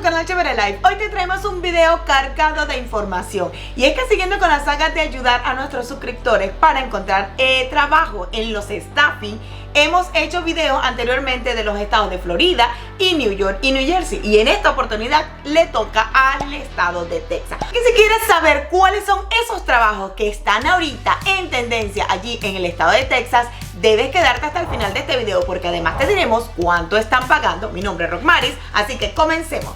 canal Chévere Life. Hoy te traemos un video cargado de información. Y es que siguiendo con la saga de ayudar a nuestros suscriptores para encontrar trabajo en los staffing, hemos hecho videos anteriormente de los estados de Florida y New York y New Jersey. Y en esta oportunidad le toca al estado de Texas. Y si quieres saber cuáles son esos trabajos que están ahorita en tendencia allí en el estado de Texas, debes quedarte hasta el final de este video porque además te diremos cuánto están pagando. Mi nombre es Rockmaris, así que comencemos.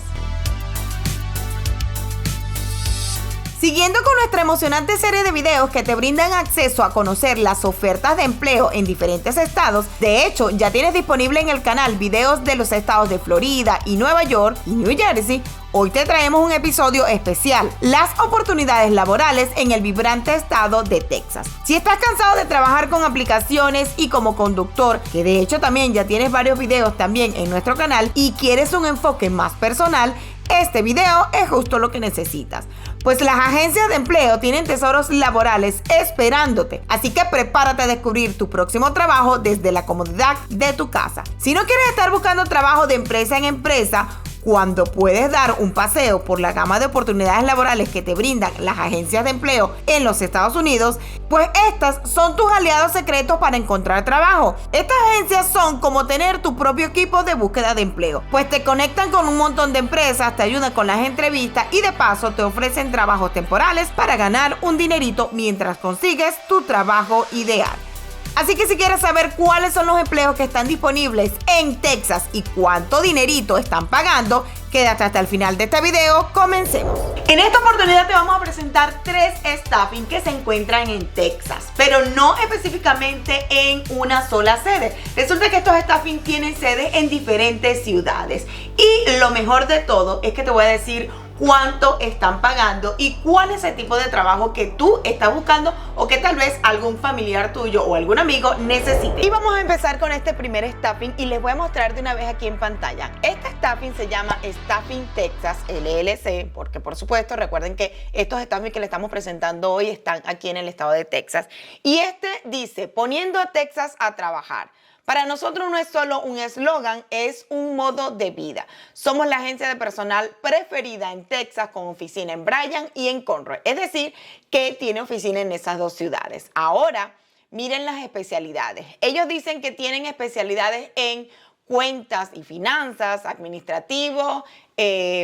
Siguiendo con nuestra emocionante serie de videos que te brindan acceso a conocer las ofertas de empleo en diferentes estados, de hecho ya tienes disponible en el canal videos de los estados de Florida y Nueva York y New Jersey. Hoy te traemos un episodio especial, las oportunidades laborales en el vibrante estado de Texas. Si estás cansado de trabajar con aplicaciones y como conductor, que de hecho también ya tienes varios videos también en nuestro canal y quieres un enfoque más personal, este video es justo lo que necesitas. Pues las agencias de empleo tienen tesoros laborales esperándote, así que prepárate a descubrir tu próximo trabajo desde la comodidad de tu casa. Si no quieres estar buscando trabajo de empresa en empresa, cuando puedes dar un paseo por la gama de oportunidades laborales que te brindan las agencias de empleo en los Estados Unidos, pues estas son tus aliados secretos para encontrar trabajo. Estas agencias son como tener tu propio equipo de búsqueda de empleo, pues te conectan con un montón de empresas, te ayudan con las entrevistas y de paso te ofrecen trabajos temporales para ganar un dinerito mientras consigues tu trabajo ideal. Así que si quieres saber cuáles son los empleos que están disponibles en Texas y cuánto dinerito están pagando, quédate hasta el final de este video. Comencemos. En esta oportunidad te vamos a presentar 3 staffing que se encuentran en Texas, pero no específicamente en una sola sede. Resulta que estos staffing tienen sedes en diferentes ciudades. Y lo mejor de todo es que te voy a decir cuánto están pagando y cuál es el tipo de trabajo que tú estás buscando o que tal vez algún familiar tuyo o algún amigo necesite. Y vamos a empezar con este primer staffing y les voy a mostrar de una vez aquí en pantalla. Este staffing se llama Staffing Texas LLC, porque por supuesto recuerden que estos staffing que les estamos presentando hoy están aquí en el estado de Texas. Y este dice, poniendo a Texas a trabajar. Para nosotros no es solo un eslogan, es un modo de vida. Somos la agencia de personal preferida en Texas con oficina en Bryan y en Conroe. Es decir, que tiene oficina en esas 2 ciudades. Ahora, miren las especialidades. Ellos dicen que tienen especialidades en cuentas y finanzas, administrativo,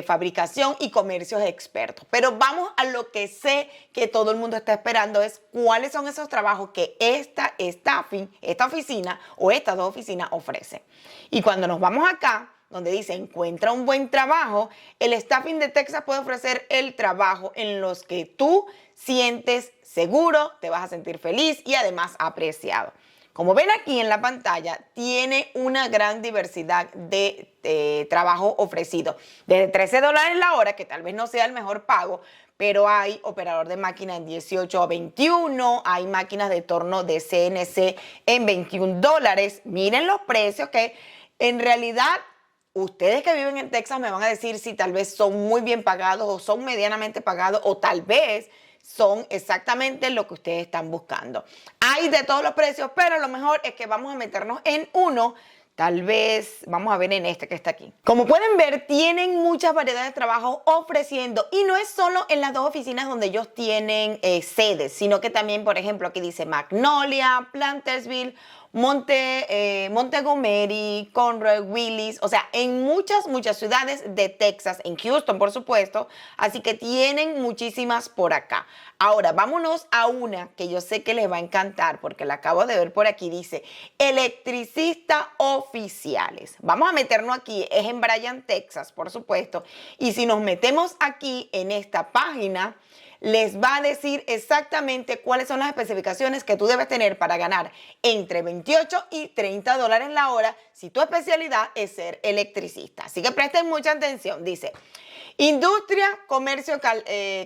fabricación y comercios expertos. Pero vamos a lo que sé que todo el mundo está esperando, es cuáles son esos trabajos que esta oficina o estas 2 oficinas ofrecen. Y cuando nos vamos acá, donde dice encuentra un buen trabajo, el staffing de Texas puede ofrecer el trabajo en los que tú sientes seguro, te vas a sentir feliz y además apreciado. Como ven aquí en la pantalla, tiene una gran diversidad de trabajo ofrecido. Desde $13 la hora, que tal vez no sea el mejor pago, pero hay operador de máquina en 18 a 21, hay máquinas de torno de CNC en $21. Miren los precios que en realidad ustedes que viven en Texas me van a decir si tal vez son muy bien pagados o son medianamente pagados o tal vez son exactamente lo que ustedes están buscando. Hay de todos los precios, pero lo mejor es que vamos a meternos en uno. Tal vez vamos a ver en este que está aquí. Como pueden ver, tienen muchas variedades de trabajo ofreciendo. Y no es solo en las 2 oficinas donde ellos tienen sedes, sino que también, por ejemplo, aquí dice Magnolia, Plantersville, Montgomery, Conroe, Willis, o sea, en muchas ciudades de Texas, en Houston, por supuesto, así que tienen muchísimas por acá. Ahora, vámonos a una que yo sé que les va a encantar, porque la acabo de ver por aquí, dice, electricista oficiales. Vamos a meternos aquí, es en Bryan, Texas, por supuesto, y si nos metemos aquí en esta página, les va a decir exactamente cuáles son las especificaciones que tú debes tener para ganar entre 28 y $30 la hora si tu especialidad es ser electricista. Así que presten mucha atención. Dice, industria, comercio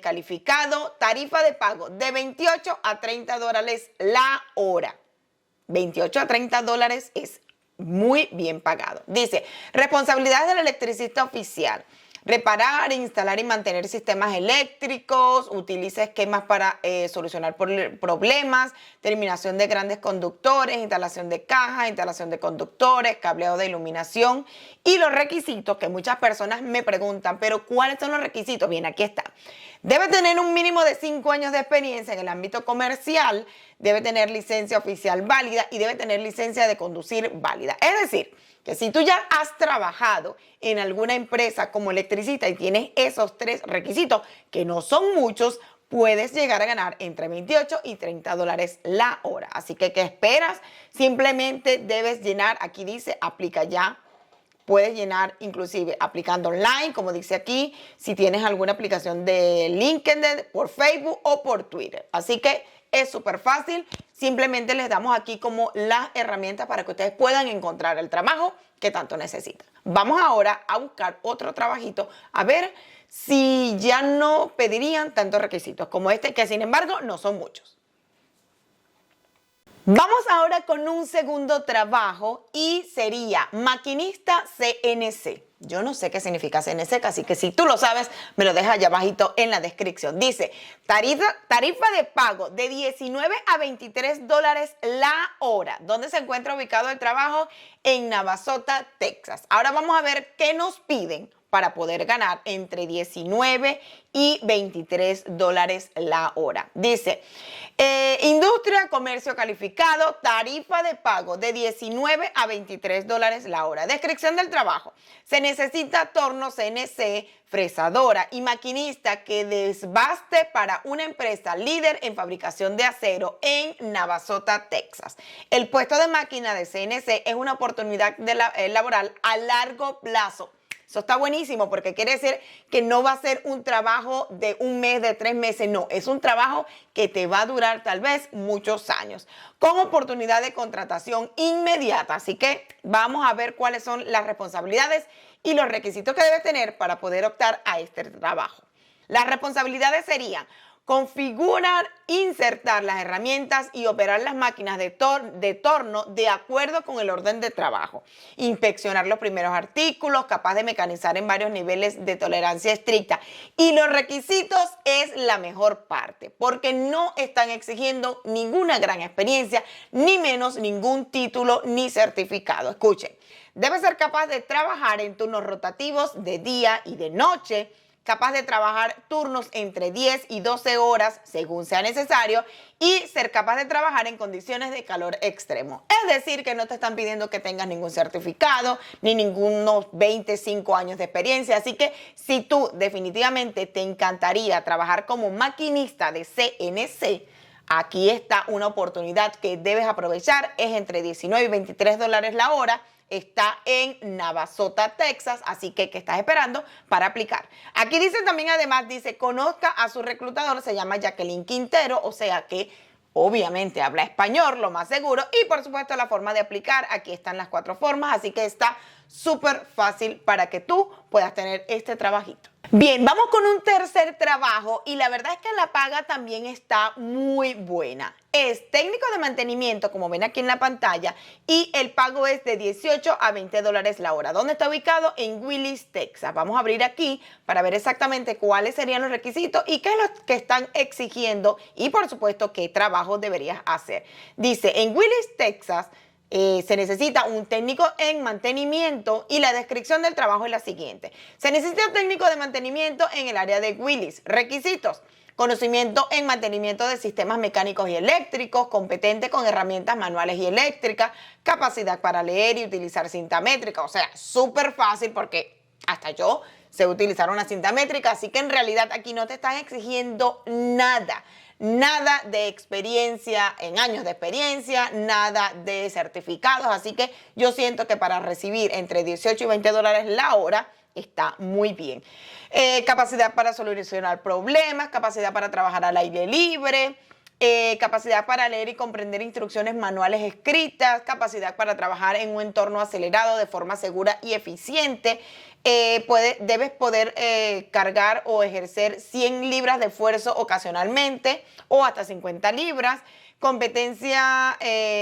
calificado, tarifa de pago de 28 a $30 la hora. 28 a $30 es muy bien pagado. Dice, responsabilidades del electricista oficial. reparar, instalar y mantener sistemas eléctricos, utiliza esquemas para solucionar problemas, terminación de grandes conductores, instalación de cajas, instalación de conductores, cableado de iluminación y los requisitos que muchas personas me preguntan, pero ¿cuáles son los requisitos? Bien, aquí está. Debe tener un mínimo de 5 años de experiencia en el ámbito comercial, debe tener licencia oficial válida y debe tener licencia de conducir válida. Es decir, que si tú ya has trabajado en alguna empresa como electricista y tienes esos 3 requisitos, que no son muchos, puedes llegar a ganar entre 28 y 30 dólares la hora. Así que, ¿qué esperas? Simplemente debes llenar, aquí dice, aplica ya. Puedes llenar inclusive aplicando online, como dice aquí, si tienes alguna aplicación de LinkedIn, por Facebook o por Twitter. Así que es súper fácil. Simplemente les damos aquí como las herramientas para que ustedes puedan encontrar el trabajo que tanto necesitan. Vamos ahora a buscar otro trabajito, a ver si ya no pedirían tantos requisitos como este, que sin embargo no son muchos. Vamos ahora con un segundo trabajo y sería maquinista CNC. Yo no sé qué significa CNC, así que si tú lo sabes, me lo dejas allá abajito en la descripción. Dice, tarifa de pago de 19 a 23 dólares la hora. ¿Dónde se encuentra ubicado el trabajo? En Navasota, Texas. Ahora vamos a ver qué nos piden para poder ganar entre 19 y 23 dólares la hora. Dice, industria, comercio calificado, tarifa de pago de 19 a 23 dólares la hora. Descripción del trabajo. Se necesita torno CNC, fresadora y maquinista que desbaste para una empresa líder en fabricación de acero en Navasota, Texas. El puesto de máquina de CNC es una oportunidad laboral a largo plazo. Eso está buenísimo porque quiere decir que no va a ser un trabajo de un mes, de 3 meses, no. Es un trabajo que te va a durar tal vez muchos años, con oportunidad de contratación inmediata. Así que vamos a ver cuáles son las responsabilidades y los requisitos que debes tener para poder optar a este trabajo. Las responsabilidades serían configurar, insertar las herramientas y operar las máquinas de torno de acuerdo con el orden de trabajo. Inspeccionar los primeros artículos, capaz de mecanizar en varios niveles de tolerancia estricta. Y los requisitos es la mejor parte, porque no están exigiendo ninguna gran experiencia, ni menos ningún título ni certificado. Escuchen, debe ser capaz de trabajar en turnos rotativos de día y de noche, capaz de trabajar turnos entre 10 y 12 horas según sea necesario y ser capaz de trabajar en condiciones de calor extremo. Es decir, que no te están pidiendo que tengas ningún certificado ni ningunos 25 años de experiencia. Así que si tú definitivamente te encantaría trabajar como maquinista de CNC, aquí está una oportunidad que debes aprovechar. Es entre 19 y 23 dólares la hora. Está en Navasota, Texas, así que ¿qué estás esperando para aplicar? Aquí dice también, además, dice, conozca a su reclutador, se llama Jacqueline Quintero, o sea que obviamente habla español, lo más seguro, y por supuesto la forma de aplicar, aquí están las 4 formas, así que está súper fácil para que tú puedas tener este trabajito. Bien, vamos con un tercer trabajo y la verdad es que la paga también está muy buena. Es técnico de mantenimiento, como ven aquí en la pantalla, y el pago es de 18 a 20 dólares la hora. ¿Dónde está ubicado? En Willis, Texas. Vamos a abrir aquí para ver exactamente cuáles serían los requisitos y qué es lo que están exigiendo y por supuesto qué trabajo deberías hacer. Dice, en Willis, Texas, se necesita un técnico en mantenimiento y la descripción del trabajo es la siguiente. Se necesita un técnico de mantenimiento en el área de Willis. Requisitos: conocimiento en mantenimiento de sistemas mecánicos y eléctricos, competente con herramientas manuales y eléctricas, capacidad para leer y utilizar cinta métrica. O sea, súper fácil porque hasta yo sé utilizar una cinta métrica, así que en realidad aquí no te están exigiendo nada. Nada de experiencia, en años de experiencia, nada de certificados. Así que yo siento que para recibir entre 18 y 20 dólares la hora está muy bien. Capacidad para solucionar problemas, capacidad para trabajar al aire libre, capacidad para leer y comprender instrucciones manuales escritas, capacidad para trabajar en un entorno acelerado de forma segura y eficiente. Debes poder cargar o ejercer 100 libras de esfuerzo ocasionalmente o hasta 50 libras. Competencia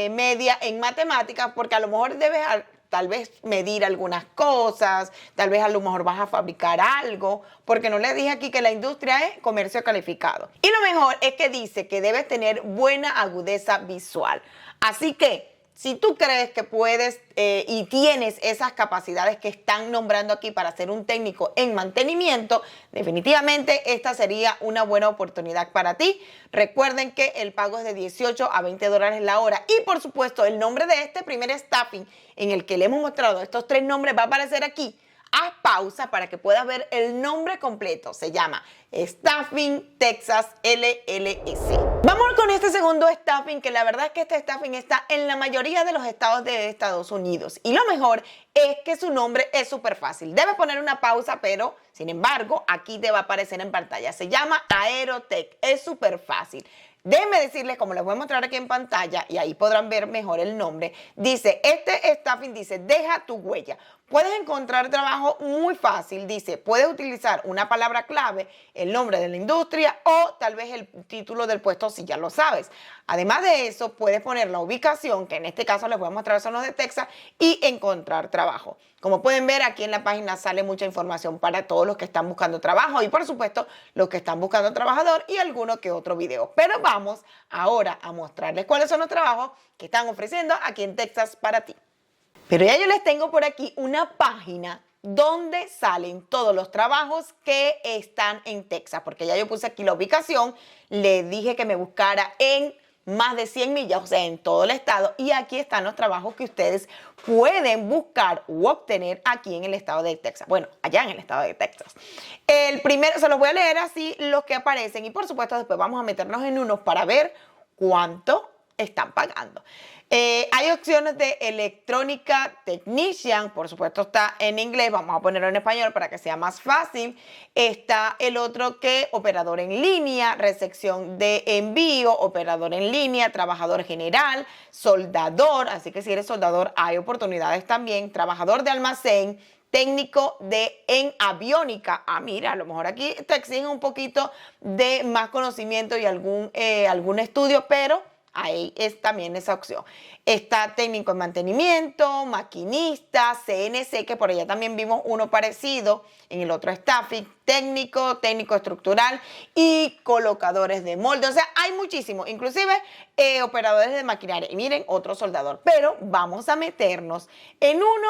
media en matemáticas, porque a lo mejor debes tal vez medir algunas cosas, tal vez a lo mejor vas a fabricar algo, porque no les dije aquí que la industria es comercio calificado. Y lo mejor es que dice que debes tener buena agudeza visual. Así que si tú crees que puedes y tienes esas capacidades que están nombrando aquí para ser un técnico en mantenimiento, definitivamente esta sería una buena oportunidad para ti. Recuerden que el pago es de 18 a 20 dólares la hora. Y por supuesto, el nombre de este primer staffing en el que le hemos mostrado estos 3 nombres va a aparecer aquí. Haz pausa para que puedas ver el nombre completo. Se llama Staffing Texas LLC. Vamos con este segundo staffing, que la verdad es que este staffing está en la mayoría de los estados de Estados Unidos. Y lo mejor es que su nombre es súper fácil. Debes poner una pausa, pero sin embargo, aquí te va a aparecer en pantalla. Se llama Aerotech. Es súper fácil. Déjenme decirles, como les voy a mostrar aquí en pantalla, y ahí podrán ver mejor el nombre, dice, este staffing dice, deja tu huella. Puedes encontrar trabajo muy fácil, dice, puedes utilizar una palabra clave, el nombre de la industria o tal vez el título del puesto si ya lo sabes. Además de eso, puedes poner la ubicación, que en este caso les voy a mostrar son los de Texas, y encontrar trabajo. Como pueden ver, aquí en la página sale mucha información para todos los que están buscando trabajo y por supuesto los que están buscando trabajador y alguno que otro video. Pero vamos ahora a mostrarles cuáles son los trabajos que están ofreciendo aquí en Texas para ti. Pero ya yo les tengo por aquí una página donde salen todos los trabajos que están en Texas, porque ya yo puse aquí la ubicación, le dije que me buscara en más de 100 millas, o sea, en todo el estado, y aquí están los trabajos que ustedes pueden buscar u obtener aquí en el estado de Texas. Bueno, allá en el estado de Texas. El primero, se los voy a leer así los que aparecen y por supuesto después vamos a meternos en unos para ver cuánto están pagando. Hay opciones de electrónica technician, por supuesto está en inglés, vamos a ponerlo en español para que sea más fácil. Está el otro que operador en línea, recepción de envío, operador en línea, trabajador general, soldador, así que si eres soldador hay oportunidades también, trabajador de almacén, técnico en aviónica. Ah, mira, a lo mejor aquí te exigen un poquito de más conocimiento y algún estudio, pero ahí es también esa opción. Está técnico en mantenimiento, maquinista, CNC, que por allá también vimos uno parecido en el otro staffing, técnico estructural y colocadores de molde. O sea, hay muchísimos, inclusive operadores de maquinaria. Y miren, otro soldador. Pero vamos a meternos en uno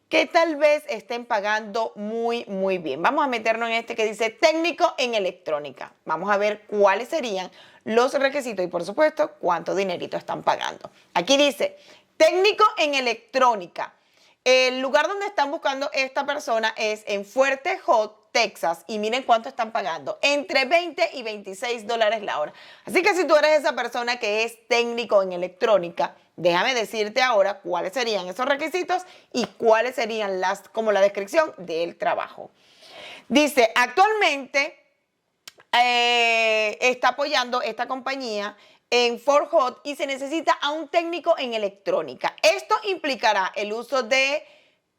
que tal vez estén pagando muy, muy bien. Vamos a meternos en este que dice técnico en electrónica. Vamos a ver cuáles serían los requisitos y, por supuesto, cuánto dinerito están pagando. Aquí dice técnico en electrónica. El lugar donde están buscando esta persona es en Fuerte Hot, Texas. Y miren cuánto están pagando. Entre 20 y 26 dólares la hora. Así que si tú eres esa persona que es técnico en electrónica, déjame decirte ahora cuáles serían esos requisitos y cuáles serían como la descripción del trabajo. Dice, actualmente está apoyando esta compañía en Fort Hot y se necesita a un técnico en electrónica. Esto implicará el uso de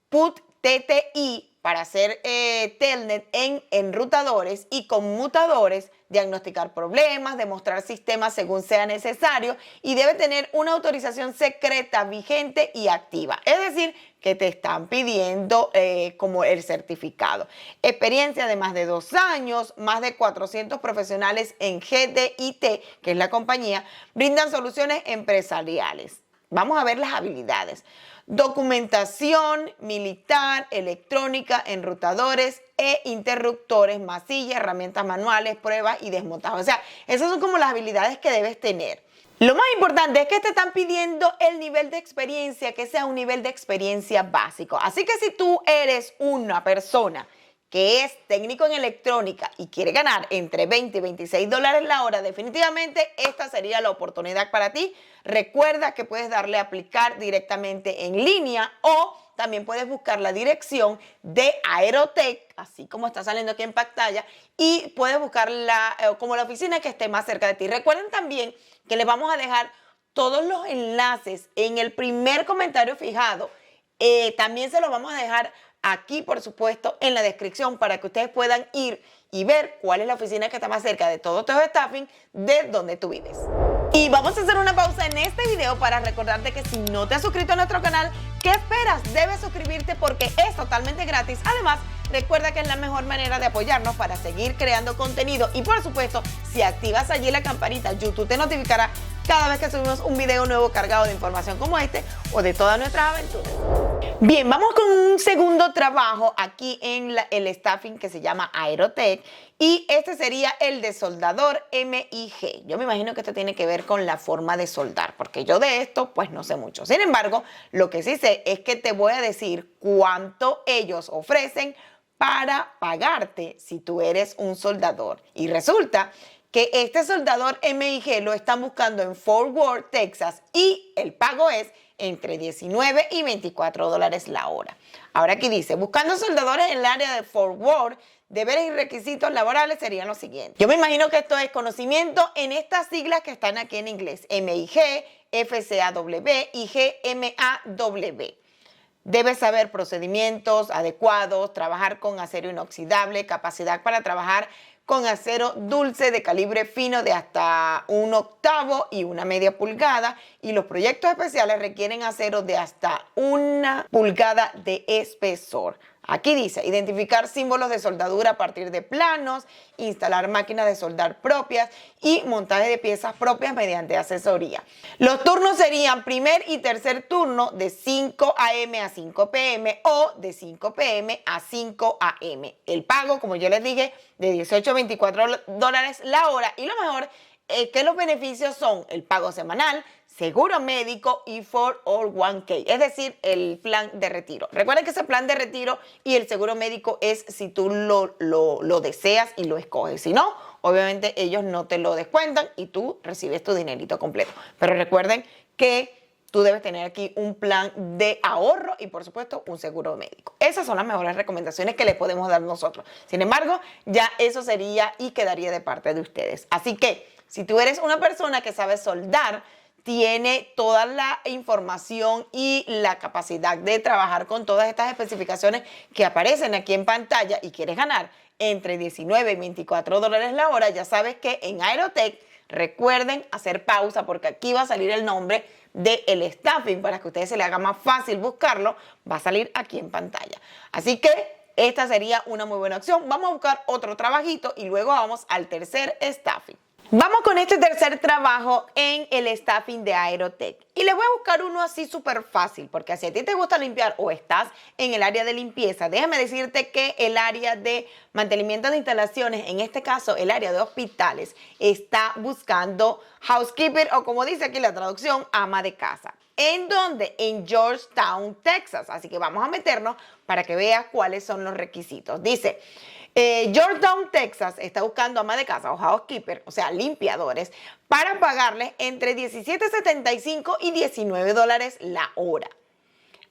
PUT TTI para hacer telnet en enrutadores y conmutadores, diagnosticar problemas, demostrar sistemas según sea necesario y debe tener una autorización secreta, vigente y activa. Es decir, que te están pidiendo como el certificado. Experiencia de más de 2 años, más de 400 profesionales en GDIT, que es la compañía, brindan soluciones empresariales. Vamos a ver las habilidades. Documentación militar, electrónica, enrutadores e interruptores, masillas, herramientas manuales, pruebas y desmontajes. O sea, esas son como las habilidades que debes tener. Lo más importante es que te están pidiendo el nivel de experiencia, que sea un nivel de experiencia básico. Así que si tú eres una persona que es técnico en electrónica y quiere ganar entre 20 y 26 dólares la hora, definitivamente esta sería la oportunidad para ti. Recuerda que puedes darle a aplicar directamente en línea o también puedes buscar la dirección de Aerotech, así como está saliendo aquí en pantalla, y puedes buscar como la oficina que esté más cerca de ti. Recuerden también que les vamos a dejar todos los enlaces en el primer comentario fijado. También se los vamos a dejar aquí, por supuesto, en la descripción para que ustedes puedan ir y ver cuál es la oficina que está más cerca de todos estos staffing de donde tú vives. Y vamos a hacer una pausa en este video para recordarte que si no te has suscrito a nuestro canal, ¿qué esperas? Debes suscribirte porque es totalmente gratis. Además, recuerda que es la mejor manera de apoyarnos para seguir creando contenido. Y por supuesto, si activas allí la campanita, YouTube te notificará cada vez que subimos un video nuevo cargado de información como este o de todas nuestras aventuras. Bien, vamos con un segundo trabajo aquí en el staffing que se llama Aerotech, y este sería el de soldador MIG. Yo me imagino que esto tiene que ver con la forma de soldar, porque yo de esto pues no sé mucho. Sin embargo, lo que sí sé es que te voy a decir cuánto ellos ofrecen para pagarte si tú eres un soldador. Y resulta que este soldador MIG lo están buscando en Fort Worth, Texas, y el pago es entre 19 y 24 dólares la hora. Ahora aquí dice, buscando soldadores en el área de Fort Worth, deberes y requisitos laborales serían los siguientes. Yo me imagino que esto es conocimiento en estas siglas que están aquí en inglés: MIG, FCAW y GMAW. Debes saber procedimientos adecuados, trabajar con acero inoxidable, capacidad para trabajar con acero dulce de calibre fino de hasta 1/8 y 1/2 pulgada, y los proyectos especiales requieren acero de hasta 1 pulgada de espesor. Aquí dice, identificar símbolos de soldadura a partir de planos, instalar máquinas de soldar propias y montaje de piezas propias mediante asesoría. Los turnos serían primer y tercer turno de 5 a.m. a 5 p.m. o de 5 p.m. a 5 a.m. El pago, como yo les dije, de 18 a 24 dólares la hora, y lo mejor es que los beneficios son el pago semanal, seguro médico y 401k, es decir, el plan de retiro. Recuerden que ese plan de retiro y el seguro médico es si tú lo deseas y lo escoges. Si no, obviamente ellos no te lo descuentan y tú recibes tu dinerito completo. Pero recuerden que tú debes tener aquí un plan de ahorro y, por supuesto, un seguro médico. Esas son las mejores recomendaciones que les podemos dar nosotros. Sin embargo, ya eso sería y quedaría de parte de ustedes. Así que, si tú eres una persona que sabe soldar, tiene toda la información y la capacidad de trabajar con todas estas especificaciones que aparecen aquí en pantalla y quieres ganar entre 19 y 24 dólares la hora, ya sabes que en Aerotech, recuerden hacer pausa porque aquí va a salir el nombre del staffing para que a ustedes se les haga más fácil buscarlo. Va a salir aquí en pantalla. Así que esta sería una muy buena opción. Vamos a buscar otro trabajito y luego vamos al tercer staffing. Vamos con este tercer trabajo en el staffing de Aerotech. Y les voy a buscar uno así súper fácil, porque si a ti te gusta limpiar o estás en el área de limpieza, déjame decirte que el área de mantenimiento de instalaciones, en este caso el área de hospitales, está buscando housekeeper, o como dice aquí la traducción, ama de casa. ¿En dónde? En Georgetown, Texas. Así que vamos a meternos para que veas cuáles son los requisitos. Dice, Georgetown, Texas está buscando ama de casa o housekeeper, o sea, limpiadores, para pagarles entre $17.75 y $19 la hora.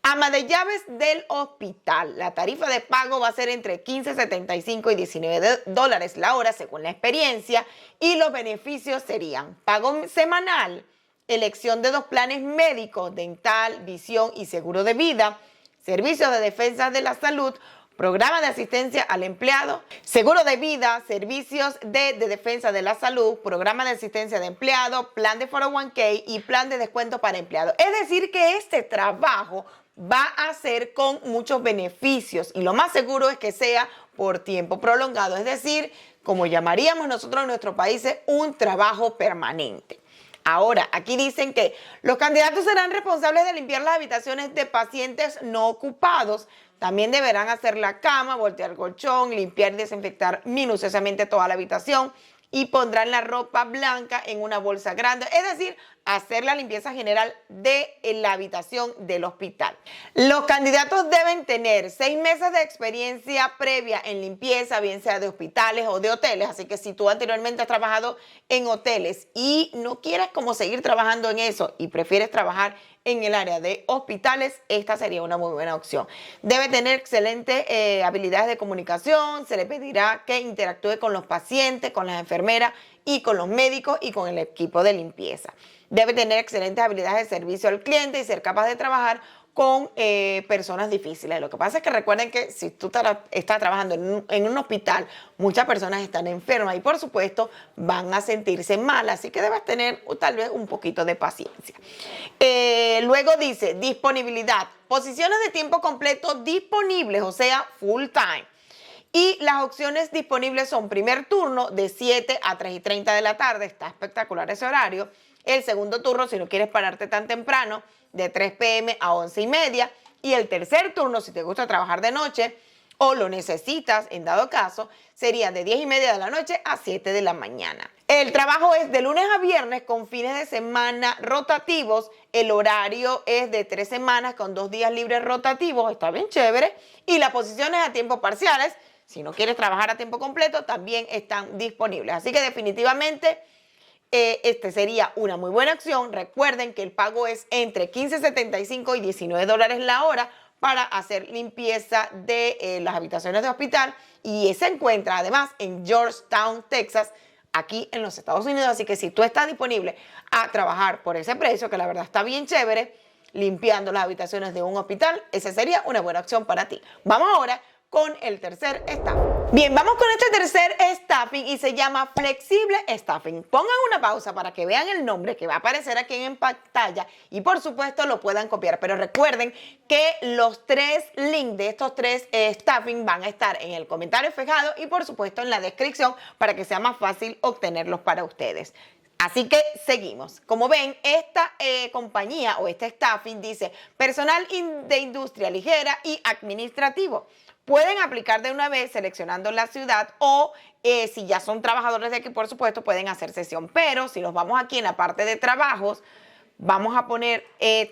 Ama de llaves del hospital. La tarifa de pago va a ser entre $15.75 y $19 la hora según la experiencia, y los beneficios serían pago semanal, elección de 2 planes médicos, dental, visión y seguro de vida, servicios de defensa de la salud, programa de asistencia al empleado, seguro de vida, servicios de defensa de la salud, programa de asistencia de empleado, plan de 401k y plan de descuento para empleados. Es decir, que este trabajo va a ser con muchos beneficios y lo más seguro es que sea por tiempo prolongado. Es decir, como llamaríamos nosotros en nuestro país, un trabajo permanente. Ahora, aquí dicen que los candidatos serán responsables de limpiar las habitaciones de pacientes no ocupados. También deberán hacer la cama, voltear el colchón, limpiar y desinfectar minuciosamente toda la habitación, y pondrán la ropa blanca en una bolsa grande, es decir, hacer la limpieza general de la habitación del hospital. Los candidatos deben tener 6 meses de experiencia previa en limpieza, bien sea de hospitales o de hoteles. Así que si tú anteriormente has trabajado en hoteles y no quieres como seguir trabajando en eso y prefieres trabajar en el área de hospitales, esta sería una muy buena opción. Debe tener excelentes habilidades de comunicación. Se le pedirá que interactúe con los pacientes, con las enfermeras y con los médicos y con el equipo de limpieza. Debe tener excelentes habilidades de servicio al cliente y ser capaz de trabajar con personas difíciles. Lo que pasa es que recuerden que si tú estás trabajando en un hospital, muchas personas están enfermas y por supuesto van a sentirse mal, así que debes tener tal vez un poquito de paciencia. Luego dice disponibilidad, posiciones de tiempo completo disponibles, o sea, full time. Y las opciones disponibles son primer turno de 7 a 3:30 de la tarde, está espectacular ese horario. El segundo turno, si no quieres pararte tan temprano, de 3 p.m. a 11:30. Y el tercer turno, si te gusta trabajar de noche o lo necesitas en dado caso, sería de 10:30 de la noche a 7 de la mañana. El trabajo es de lunes a viernes con fines de semana rotativos. El horario es de 3 semanas con 2 días libres rotativos, está bien chévere. Y las posiciones a tiempo parciales, si no quieres trabajar a tiempo completo, también están disponibles. Así que definitivamente este sería una muy buena opción. Recuerden que el pago es entre $15.75 y $19 la hora para hacer limpieza de las habitaciones de hospital. Y se encuentra además en Georgetown, Texas, aquí en los Estados Unidos. Así que si tú estás disponible a trabajar por ese precio, que la verdad está bien chévere, limpiando las habitaciones de un hospital, esa sería una buena opción para ti. Vamos ahora con el tercer staffing. Bien, vamos con este tercer staffing y se llama Flexible Staffing. Pongan una pausa para que vean el nombre que va a aparecer aquí en pantalla y por supuesto lo puedan copiar. Pero recuerden que los 3 links de estos 3 staffing van a estar en el comentario fijado y por supuesto en la descripción para que sea más fácil obtenerlos para ustedes. Así que seguimos. Como ven, esta compañía o este staffing dice personal de industria ligera y administrativo. Pueden aplicar de una vez seleccionando la ciudad o si ya son trabajadores de aquí, por supuesto, pueden hacer sesión. Pero si nos vamos aquí en la parte de trabajos, vamos a poner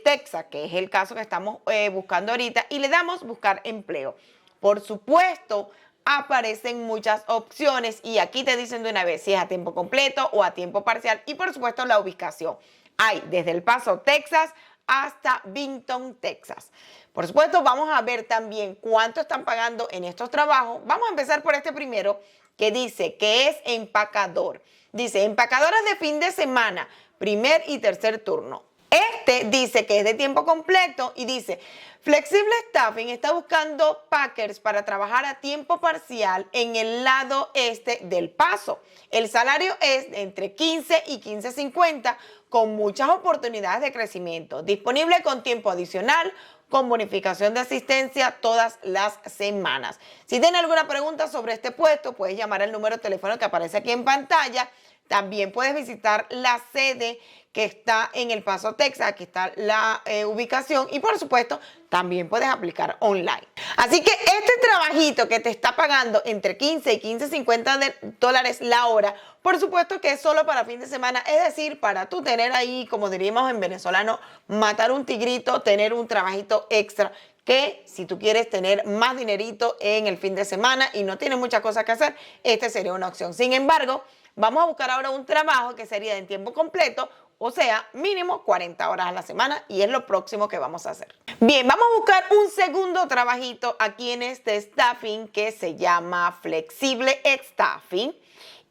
Texas, que es el caso que estamos buscando ahorita, y le damos buscar empleo. Por supuesto, aparecen muchas opciones y aquí te dicen de una vez si es a tiempo completo o a tiempo parcial y por supuesto la ubicación. Hay desde El Paso, Texas, hasta Vinton, Texas. Por supuesto, vamos a ver también cuánto están pagando en estos trabajos. Vamos a empezar por este primero que dice que es empacador. Dice, empacadoras de fin de semana, primer y tercer turno. Este dice que es de tiempo completo y dice, Flexible Staffing está buscando packers para trabajar a tiempo parcial en el lado este del Paso. El salario es entre 15 y 15.50 con muchas oportunidades de crecimiento. Disponible con tiempo adicional, con bonificación de asistencia todas las semanas. Si tienen alguna pregunta sobre este puesto, puedes llamar al número de teléfono que aparece aquí en pantalla. También puedes visitar la sede que está en El Paso, Texas. Aquí está la ubicación y por supuesto también puedes aplicar online. Así que este trabajito que te está pagando entre 15 y 15.50 dólares la hora, por supuesto que es solo para fin de semana, es decir, para tú tener ahí, como diríamos en venezolano, matar un tigrito, tener un trabajito extra que si tú quieres tener más dinerito en el fin de semana y no tienes muchas cosas que hacer, este sería una opción. Sin embargo, vamos a buscar ahora un trabajo que sería en tiempo completo, o sea, mínimo 40 horas a la semana y es lo próximo que vamos a hacer. Bien, vamos a buscar un segundo trabajito aquí en este staffing que se llama Flexible Staffing.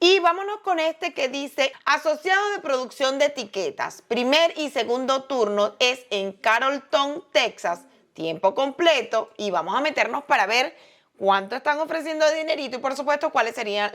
Y vámonos con este que dice asociado de producción de etiquetas. Primer y segundo turno es en Carrollton, Texas, tiempo completo y vamos a meternos para ver cuánto están ofreciendo de dinerito y por supuesto cuáles serían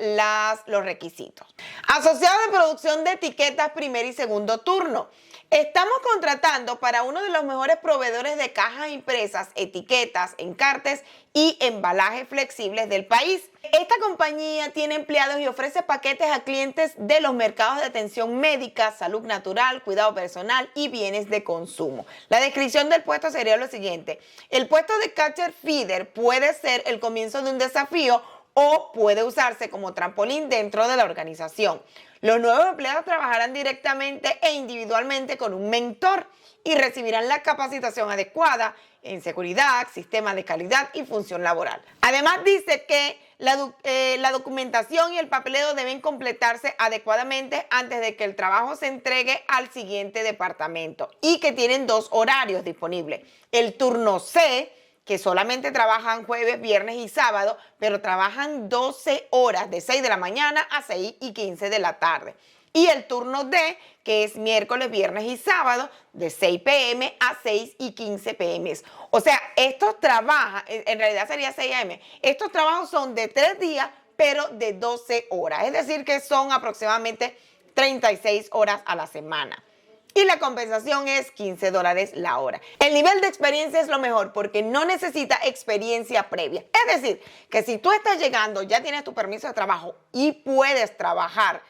los requisitos. Asociado de producción de etiquetas primer y segundo turno. Estamos contratando para uno de los mejores proveedores de cajas impresas, etiquetas, encartes y embalajes flexibles del país. Esta compañía tiene empleados y ofrece paquetes a clientes de los mercados de atención médica, salud natural, cuidado personal y bienes de consumo. La descripción del puesto sería lo siguiente. El puesto de catcher feeder puede ser el comienzo de un desafío o puede usarse como trampolín dentro de la organización. Los nuevos empleados trabajarán directamente e individualmente con un mentor y recibirán la capacitación adecuada en seguridad, sistemas de calidad y función laboral. Además dice que la documentación y el papeleo deben completarse adecuadamente antes de que el trabajo se entregue al siguiente departamento y que tienen 2 horarios disponibles. El turno C, que solamente trabajan jueves, viernes y sábado, pero trabajan 12 horas de 6 de la mañana a 6:15 de la tarde. y el turno D, que es miércoles, viernes y sábado, de 6 p.m. a 6 y 15 p.m. O sea, estos trabajos, en realidad sería 6 a.m., estos trabajos son de 3 días, pero de 12 horas, es decir, que son aproximadamente 36 horas a la semana. Y la compensación es $15 la hora. El nivel de experiencia es lo mejor porque no necesita experiencia previa. Es decir, que si tú estás llegando, ya tienes tu permiso de trabajo y puedes trabajar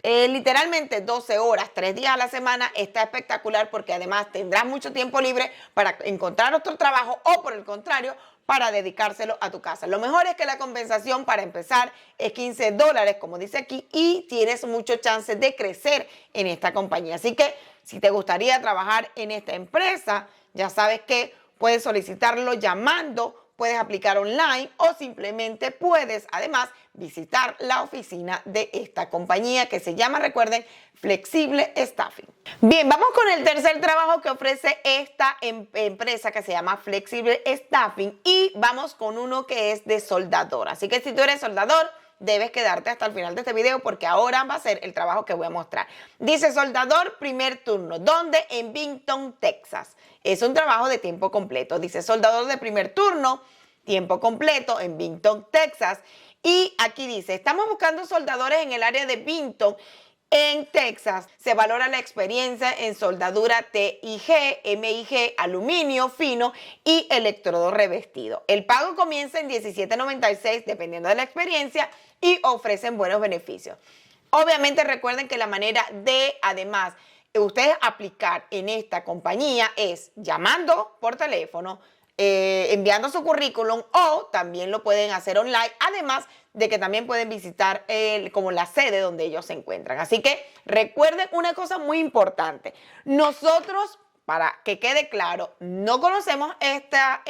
literalmente 12 horas, 3 días a la semana, está espectacular porque además tendrás mucho tiempo libre para encontrar otro trabajo o por el contrario, para dedicárselo a tu casa. Lo mejor es que la compensación para empezar es $15, como dice aquí, y tienes mucho chance de crecer en esta compañía. Así que si te gustaría trabajar en esta empresa, ya sabes que puedes solicitarlo llamando, puedes aplicar online o simplemente puedes además visitar la oficina de esta compañía que se llama, recuerden, Flexible Staffing. Bien, vamos con el tercer trabajo que ofrece esta empresa que se llama Flexible Staffing y vamos con uno que es de soldador. Así que si tú eres soldador, debes quedarte hasta el final de este video porque ahora va a ser el trabajo que voy a mostrar. Dice soldador primer turno, ¿dónde? En Vinton, Texas. Es un trabajo de tiempo completo. Dice soldador de primer turno, tiempo completo en Vinton, Texas. Y aquí dice, estamos buscando soldadores en el área de Vinton, en Texas. Se valora la experiencia en soldadura TIG, MIG, aluminio fino y electrodo revestido. El pago comienza en $17.96 dependiendo de la experiencia y ofrecen buenos beneficios. Obviamente recuerden que la manera de, además, ustedes aplicar en esta compañía es llamando por teléfono, enviando su currículum o también lo pueden hacer online, además de que también pueden visitar como la sede donde ellos se encuentran. Así que recuerden una cosa muy importante. Nosotros, para que quede claro, no conocemos estas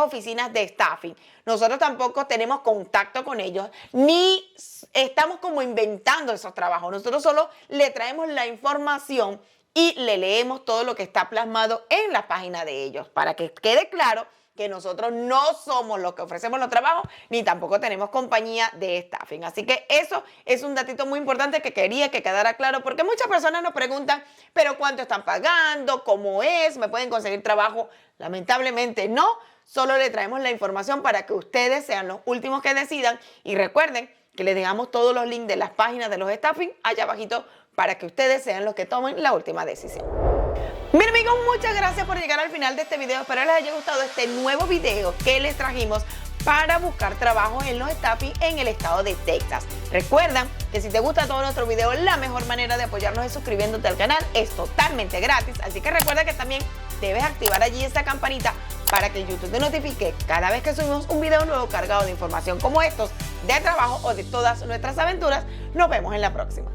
oficinas de staffing. Nosotros tampoco tenemos contacto con ellos, ni estamos como inventando esos trabajos. Nosotros solo le traemos la información y le leemos todo lo que está plasmado en la página de ellos, para que quede claro que nosotros no somos los que ofrecemos los trabajos, ni tampoco tenemos compañía de staffing. Así que eso es un datito muy importante que quería que quedara claro, porque muchas personas nos preguntan, pero ¿cuánto están pagando? ¿Cómo es? ¿Me pueden conseguir trabajo? Lamentablemente no, solo le traemos la información para que ustedes sean los últimos que decidan y recuerden que les dejamos todos los links de las páginas de los staffing allá abajito para que ustedes sean los que tomen la última decisión. Bien amigos, muchas gracias por llegar al final de este video. Espero les haya gustado este nuevo video que les trajimos para buscar trabajo en los staffing en el estado de Texas. Recuerda que si te gusta todo nuestro video, la mejor manera de apoyarnos es suscribiéndote al canal. Es totalmente gratis, así que recuerda que también debes activar allí esa campanita para que YouTube te notifique cada vez que subimos un video nuevo cargado de información como estos, de trabajo o de todas nuestras aventuras. Nos vemos en la próxima.